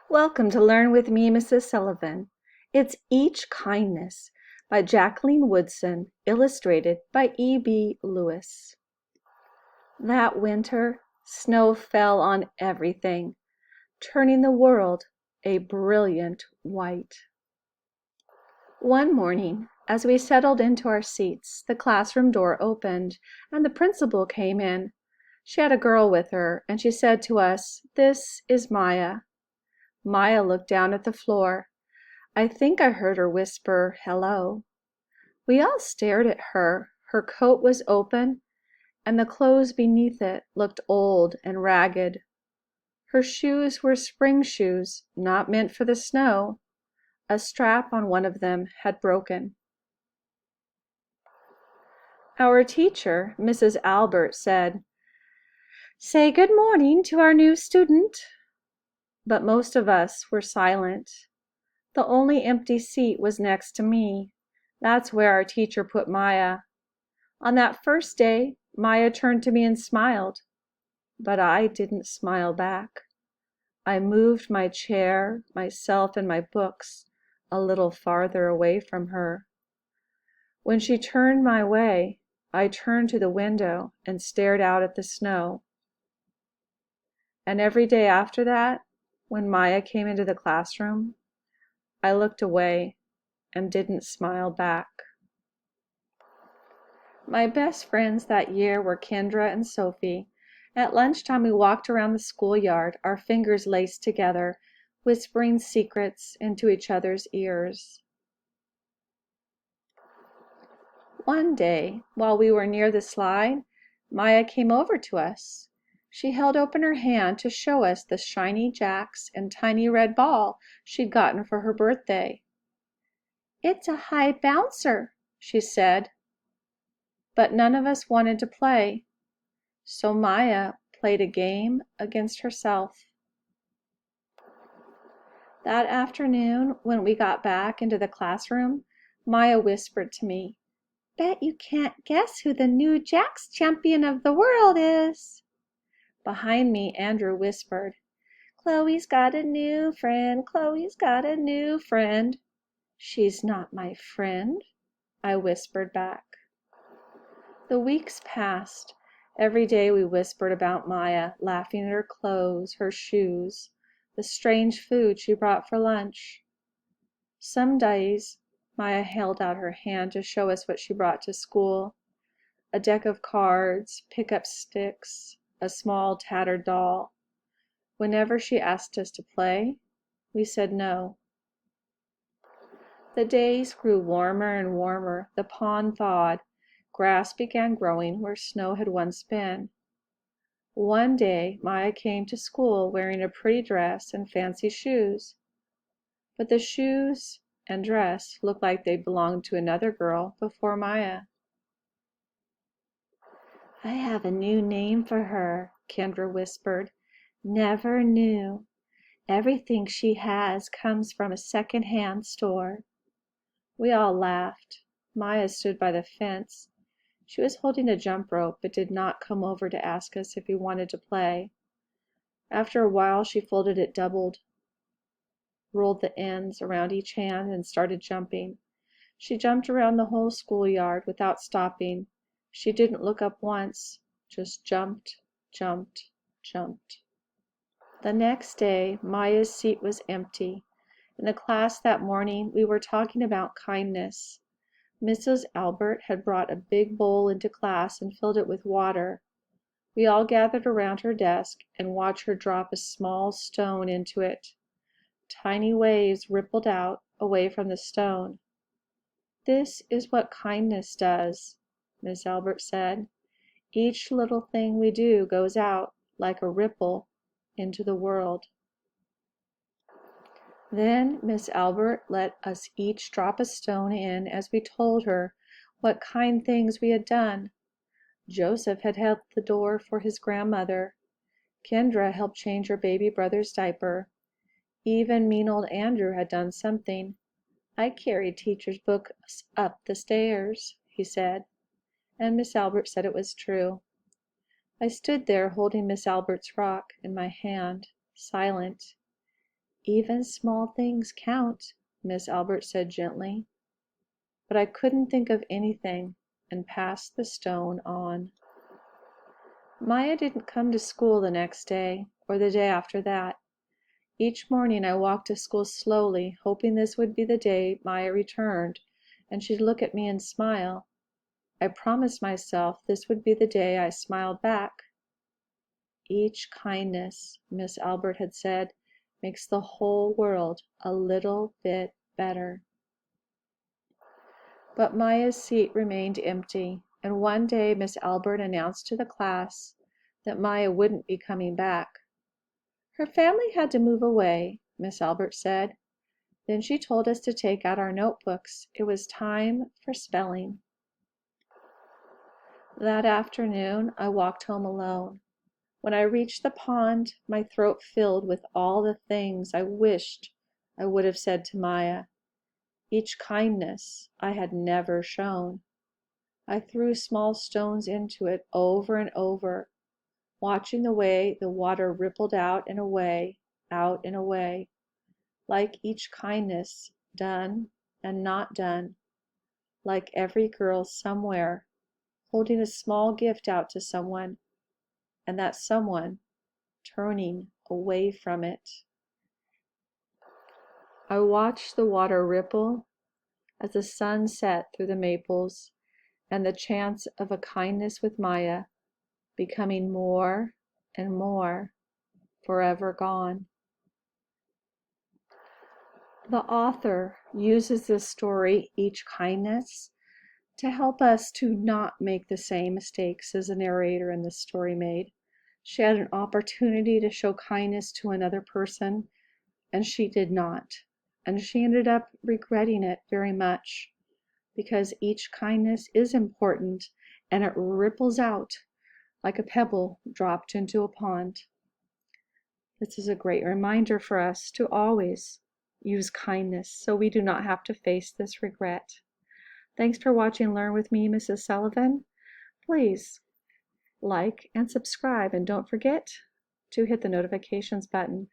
Welcome to Learn with me, Mrs. Sullivan. It's Each Kindness by Jacqueline Woodson, illustrated by E.B. Lewis. That winter, snow fell on everything, turning the world a brilliant white. One morning, as we settled into our seats, the classroom door opened, and the principal came in. She had a girl with her, and she said to us, "This is Maya." Maya looked down at the floor. I think I heard her whisper, "Hello." We all stared at her. Her coat was open, and the clothes beneath it looked old and ragged. Her shoes were spring shoes, not meant for the snow. A strap on one of them had broken. Our teacher, Mrs. Albert, said, "Say good morning to our new student." But most of us were silent. The only empty seat was next to me. That's where our teacher put Maya. On that first day, Maya turned to me and smiled. But I didn't smile back. I moved my chair, myself, and my books a little farther away from her. When she turned my way, I turned to the window and stared out at the snow. And every day after that, when Maya came into the classroom, I looked away and didn't smile back. My best friends that year were Kendra and Sophie. At lunchtime, we walked around the schoolyard, our fingers laced together, whispering secrets into each other's ears. One day, while we were near the slide, Maya came over to us. She held open her hand to show us the shiny jacks and tiny red ball she'd gotten for her birthday. "It's a high bouncer," she said. But none of us wanted to play. So Maya played a game against herself. That afternoon, when we got back into the classroom, Maya whispered to me, "Bet you can't guess who the new Jacks champion of the world is." Behind me, Andrew whispered, "Chloe's got a new friend. Chloe's got a new friend." "She's not my friend," I whispered back. The weeks passed. Every day we whispered about Maya, laughing at her clothes, her shoes, the strange food she brought for lunch. Some days Maya held out her hand to show us what she brought to school: a deck of cards, pick-up sticks, a small tattered doll. Whenever she asked us to play, we said no. The days grew warmer and warmer. The pond thawed. Grass began growing where snow had once been. One day Maya came to school wearing a pretty dress and fancy shoes. But the shoes and dress looked like they belonged to another girl before Maya. "I have a new name for her," Kendra whispered. "Never knew. Everything she has comes from a second-hand store." We all laughed. Maya stood by the fence. She was holding a jump rope, but did not come over to ask us if we wanted to play. After a while, she folded it doubled, rolled the ends around each hand, and started jumping. She jumped around the whole schoolyard without stopping. She didn't look up once, just jumped, jumped, jumped. The next day, Maya's seat was empty. In the class that morning, we were talking about kindness. Mrs. Albert had brought a big bowl into class and filled it with water. We all gathered around her desk and watched her drop a small stone into it. Tiny waves rippled out away from the stone. "This is what kindness does," Miss Albert said. "Each little thing we do goes out, like a ripple, into the world." Then Miss Albert let us each drop a stone in as we told her what kind things we had done. Joseph had held the door for his grandmother. Kendra helped change her baby brother's diaper. Even mean old Andrew had done something. "I carried teacher's books up the stairs," he said. And Miss Albert said it was true. I stood there holding Miss Albert's rock in my hand, silent. Even small things count, Miss Albert said gently. But I couldn't think of anything and passed the stone on. Maya didn't come to school the next day or the day after that. Each morning I walked to school slowly, hoping this would be the day Maya returned and she'd look at me and smile. I promised myself this would be the day I smiled back. Each kindness, Miss Albert had said, makes the whole world a little bit better. But Maya's seat remained empty, and one day Miss Albert announced to the class that Maya wouldn't be coming back. Her family had to move away, Miss Albert said. Then she told us to take out our notebooks. It was time for spelling. That afternoon, I walked home alone. When I reached the pond, my throat filled with all the things I wished I would have said to Maya. Each kindness I had never shown. I threw small stones into it over and over, watching the way the water rippled out and away, like each kindness done and not done, like every girl somewhere holding a small gift out to someone, and that someone turning away from it. I watched the water ripple as the sun set through the maples, and the chance of a kindness with Maya becoming more and more, forever gone. The author uses this story, Each Kindness, to help us to not make the same mistakes as the narrator in this story made. She had an opportunity to show kindness to another person, and she did not. And she ended up regretting it very much, because each kindness is important and it ripples out like a pebble dropped into a pond. This is a great reminder for us to always use kindness so we do not have to face this regret. Thanks for watching Learn with me, Mrs. Sullivan. Please like and subscribe, and don't forget to hit the notifications button.